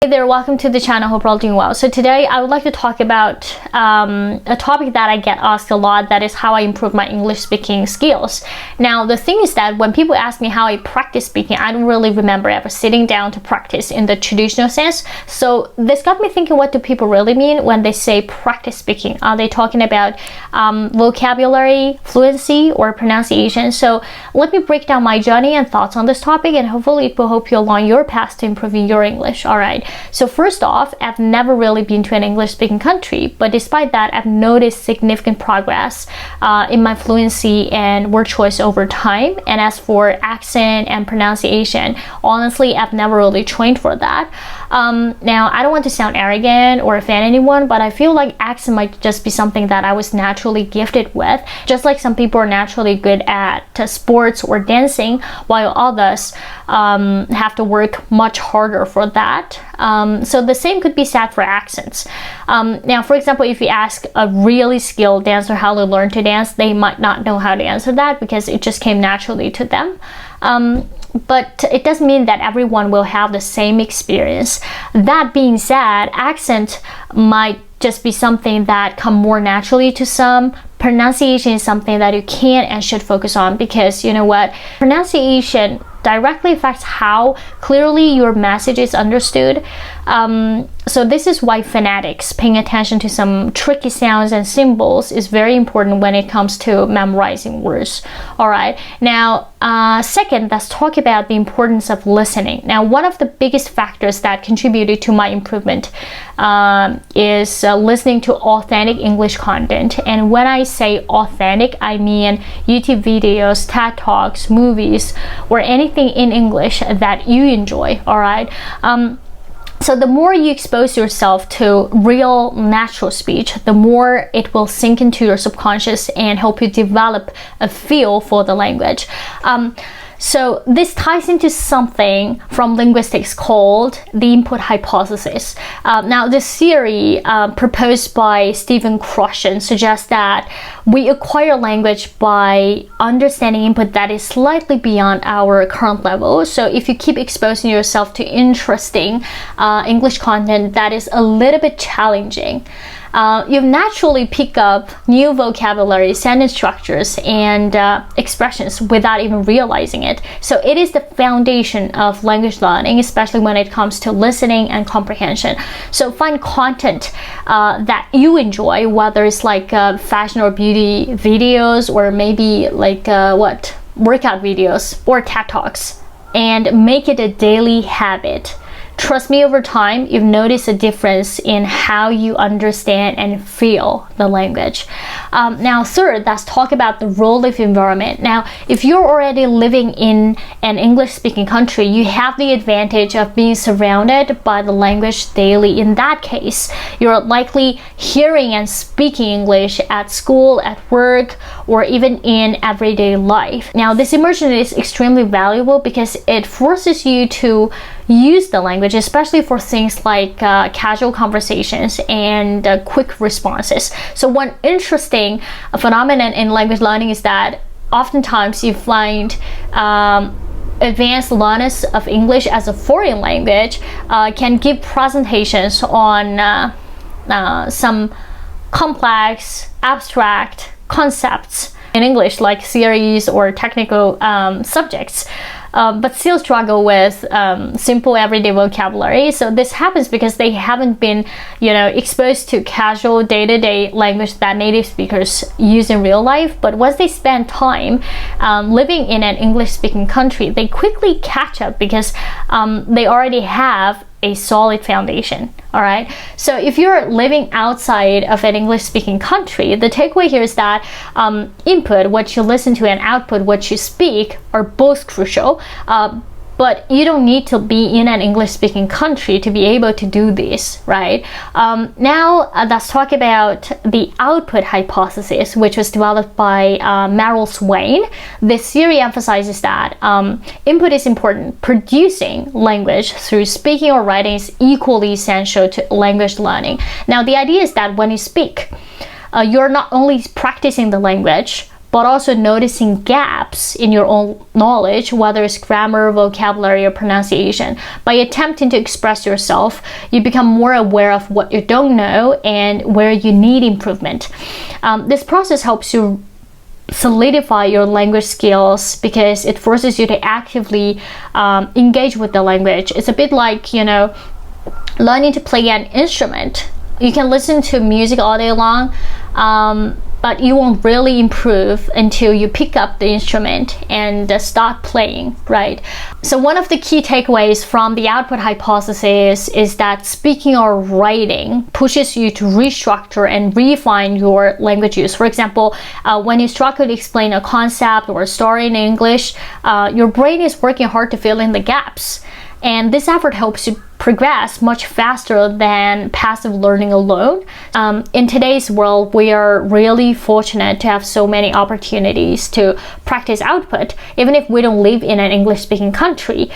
Hey there, welcome to the channel. Hope you're all doing well. So today I would like to talk about a topic that I get asked a lot, that is how I improve my English speaking skills. Now the thing is that when people ask me how I practice speaking, I don't really remember ever sitting down to practice in the traditional sense. So this got me thinking, what do people really mean when they say practice speaking? Are they talking about vocabulary, fluency, or pronunciation? So let me break down my journey and thoughts on this topic, and hopefully it will help you along your path to improving your English. All right. So first off, I've never really been to an English-speaking country, but despite that, I've noticed significant progress in my fluency and word choice over time. And as for accent and pronunciation, honestly, I've never really trained for that. Now, I don't want to sound arrogant or offend anyone, but I feel like accent might just be something that I was naturally gifted with, just like some people are naturally good at sports or dancing, while others have to work much harder for that. So the same could be said for accents. Now, for example, if you ask a really skilled dancer how to learn to dance, they might not know how to answer that because it just came naturally to them. But it doesn't mean that everyone will have the same experience. That being said, accent might just be something that come more naturally to some. Pronunciation is something that you can and should focus on, because you know what? Pronunciation directly affects how clearly your message is understood. So this is why phonetics, paying attention to some tricky sounds and symbols, is very important when it comes to memorizing words. All right. Now, second, let's talk about the importance of listening. Now, one of the biggest factors that contributed to my improvement is listening to authentic English content. And when I say authentic, I mean YouTube videos, TED Talks, movies, or anything in English that you enjoy. All right. So the more you expose yourself to real natural speech, the more it will sink into your subconscious and help you develop a feel for the language. So this ties into something from linguistics called the input hypothesis. Now, this theory proposed by Stephen Kroshen suggests that we acquire language by understanding input that is slightly beyond our current level. So if you keep exposing yourself to interesting English content that is a little bit challenging, you naturally pick up new vocabulary, sentence structures, and expressions without even realizing it. So it is the foundation of language learning, especially when it comes to listening and comprehension. So find content that you enjoy, whether it's like fashion or beauty videos, or maybe like workout videos or TED Talks, and make it a daily habit. Trust me, over time, you've noticed a difference in how you understand and feel the language. Now, third, let's talk about the role of environment. Now, if you're already living in an English-speaking country, you have the advantage of being surrounded by the language daily. In that case, you're likely hearing and speaking English at school, at work, or even in everyday life. Now, this immersion is extremely valuable because it forces you to use the language, especially for things like casual conversations and quick responses. So one interesting phenomenon in language learning is that oftentimes you find advanced learners of English as a foreign language can give presentations on some complex, abstract concepts in English, like theories or technical subjects, but still struggle with simple everyday vocabulary. So this happens because they haven't been, exposed to casual day-to-day language that native speakers use in real life. But once they spend time living in an English-speaking country, they quickly catch up because they already have a solid foundation. All right. So if you're living outside of an English-speaking country, the takeaway here is that input, what you listen to, and output, what you speak, are both crucial. But you don't need to be in an English-speaking country to be able to do this, right? Now, let's talk about the output hypothesis, which was developed by Merrill Swain. This theory emphasizes that input is important. Producing language through speaking or writing is equally essential to language learning. Now, the idea is that when you speak, you're not only practicing the language, but also noticing gaps in your own knowledge, whether it's grammar, vocabulary, or pronunciation. By attempting to express yourself, you become more aware of what you don't know and where you need improvement. This process helps you solidify your language skills because it forces you to actively engage with the language. It's a bit like, learning to play an instrument. You can listen to music all day long, but you won't really improve until you pick up the instrument and start playing, right? So one of the key takeaways from the output hypothesis is that speaking or writing pushes you to restructure and refine your language use. For example, when you struggle to explain a concept or a story in English, your brain is working hard to fill in the gaps. And this effort helps you progress much faster than passive learning alone. In today's world, we are really fortunate to have so many opportunities to practice output, even if we don't live in an English-speaking country.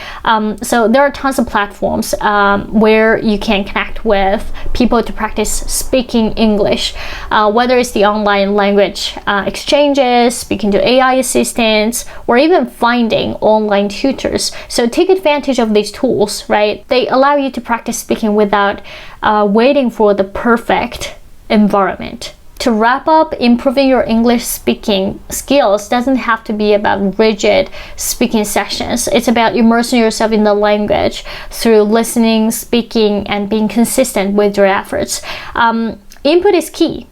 So there are tons of platforms where you can connect with people to practice speaking English, whether it's the online language exchanges, speaking to AI assistants, or even finding online tutors. So take advantage of these tools, right? They allow you to practice speaking without waiting for the perfect environment. To wrap up, improving your English speaking skills doesn't have to be about rigid speaking sessions. It's about immersing yourself in the language through listening, speaking, and being consistent with your efforts. Input is key.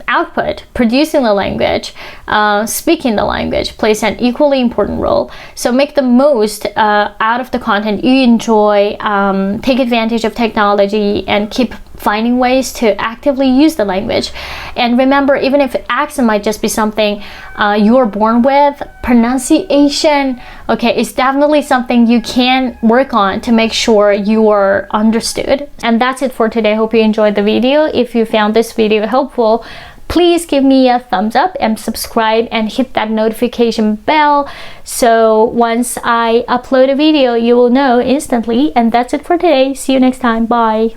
Output, producing the language, speaking the language, plays an equally important role. So make the most out of the content you enjoy, take advantage of technology, and keep finding ways to actively use the language. And remember, even if accent might just be something you're born with, pronunciation, is definitely something you can work on to make sure you are understood. And that's it for today. Hope you enjoyed the video. If you found this video helpful, please give me a thumbs up and subscribe and hit that notification bell so once I upload a video you will know instantly. And that's it for today. See you next time. Bye.